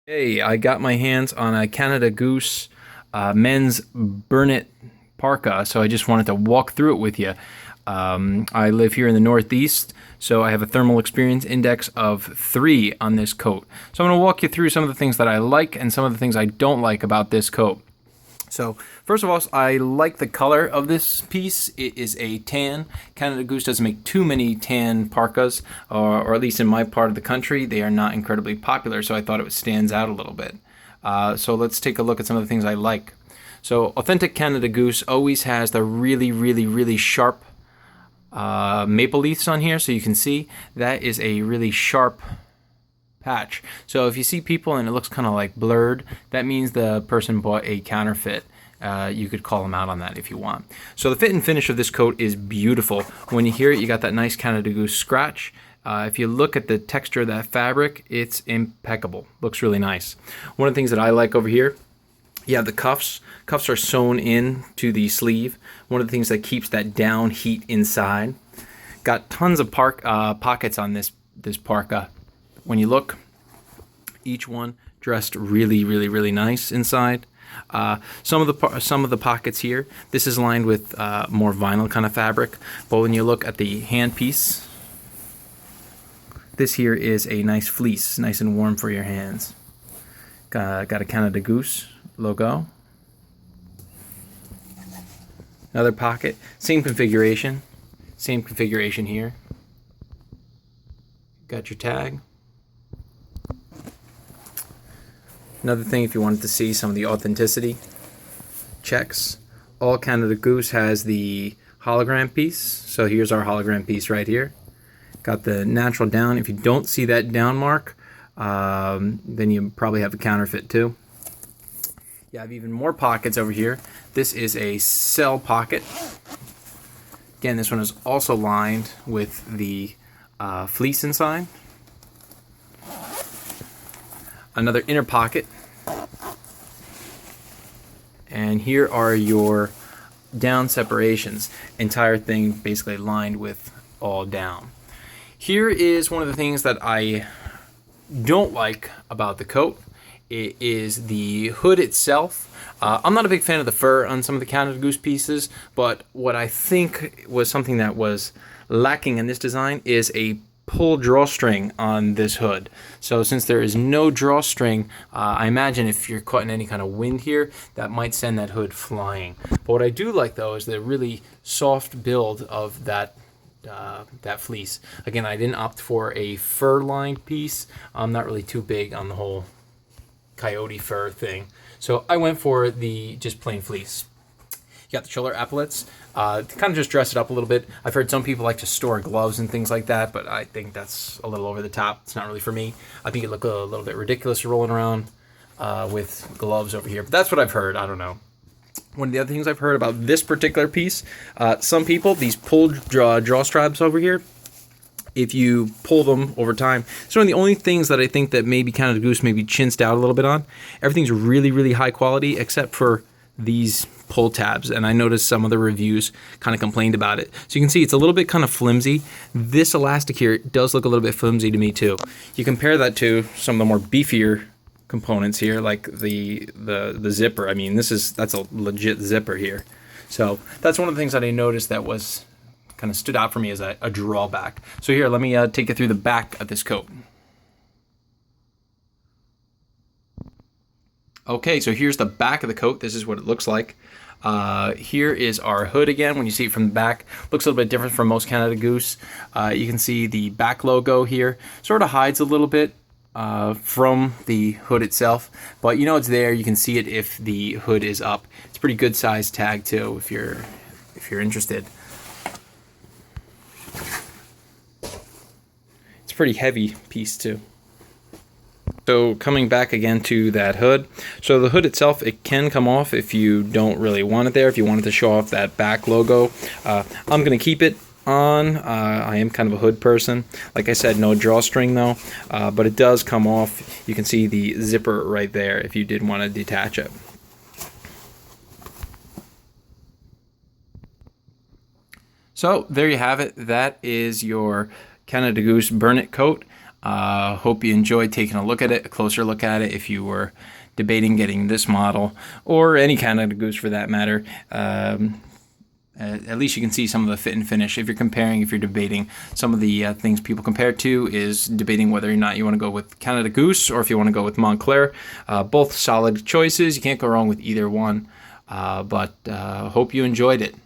Hey, I got my hands on a Canada Goose men's Burnett Parka, so I just wanted to walk through it with you. I live here in the Northeast, so I have a thermal experience index of 3 on this coat. So I'm going to walk you through some of the things that I like and some of the things I don't like about this coat. So first of all, I like the color of this piece. It is a tan. Canada Goose doesn't make too many tan parkas, or at least in my part of the country, they are not incredibly popular, so I thought it stands out a little bit. So let's take a look at some of the things I like. So authentic Canada Goose always has the really sharp maple leaves on here, so you can see that is a really sharp patch. So if you see people and it looks kind of like blurred, that means the person bought a counterfeit. You could call them out on that if you want. So the fit and finish of this coat is beautiful. When you hear it, you got that nice Canada Goose scratch. If you look at the texture of that fabric, it's impeccable. Looks really nice. One of the things that I like over here, you have the cuffs. Cuffs are sewn in to the sleeve. One of the things that keeps that down heat inside. Got tons of pockets on this parka. When you look, each one dressed really nice inside. Some of the pockets here, this is lined with more vinyl kind of fabric. But when you look at the hand piece, this here is a nice fleece, nice and warm for your hands. Got a Canada Goose logo. Another pocket, same configuration here. Got your tag. Another thing, if you wanted to see some of the authenticity checks, all Canada Goose has the hologram piece. So here's our hologram piece right here. Got the natural down. If you don't see that down mark, then you probably have a counterfeit too. You have even more pockets over here. This is a cell pocket. Again, this one is also lined with the fleece inside. Another inner pocket. And here are your down separations. Entire thing basically lined with all down. Here is one of the things that I don't like about the coat. It is the hood itself. I'm not a big fan of the fur on some of the Canada Goose pieces, but what I think was something that was lacking in this design is a pull drawstring on this hood. So since there is no drawstring, I imagine if you're caught in any kind of wind here, that might send that hood flying. But what I do like though is the really soft build of that fleece. Again, I didn't opt for a fur-lined piece. I'm not really too big on the whole coyote fur thing, so I went for the just plain fleece. You got the shoulder epaulets to kind of just dress it up a little bit. I've heard some people like to store gloves and things like that, but I think that's a little over the top. It's not really for me. I think it looked a little bit ridiculous rolling around with gloves over here, but that's what I've heard. I don't know. One of the other things I've heard about this particular piece, some people, these pulled draw straps over here, if you pull them over time, it's one of the only things that I think that maybe Canada Goose maybe chinsed out a little bit on. Everything's really high quality except for these pull tabs, and I noticed some of the reviews kind of complained about it. So you can see it's a little bit kind of flimsy. This elastic here does look a little bit flimsy to me too. You compare that to some of the more beefier components here, like the zipper. I mean, that's a legit zipper here. So that's one of the things that I noticed that was kind of stood out for me as a drawback. So here, let me take you through the back of this coat. Okay, so here's the back of the coat. This is what it looks like. Here is our hood again. When you see it from the back, looks a little bit different from most Canada Goose. You can see the back logo here. Sort of hides a little bit from the hood itself, but you know it's there. You can see it if the hood is up. It's a pretty good size tag too, if you're interested. It's a pretty heavy piece too. So coming back again to that hood. So the hood itself, it can come off if you don't really want it there, if you wanted to show off that back logo. I'm going to keep it on. I am kind of a hood person. Like I said, no drawstring though, but it does come off. You can see the zipper right there if you did want to detach it. So there you have it. That is your Canada Goose Burnett coat. Hope you enjoyed taking a look at it, a closer look at it, if you were debating getting this model, or any Canada Goose for that matter. At least you can see some of the fit and finish. If you're debating, some of the things people compare to is debating whether or not you want to go with Canada Goose or if you want to go with Montclair. Both solid choices. You can't go wrong with either one. But hope you enjoyed it.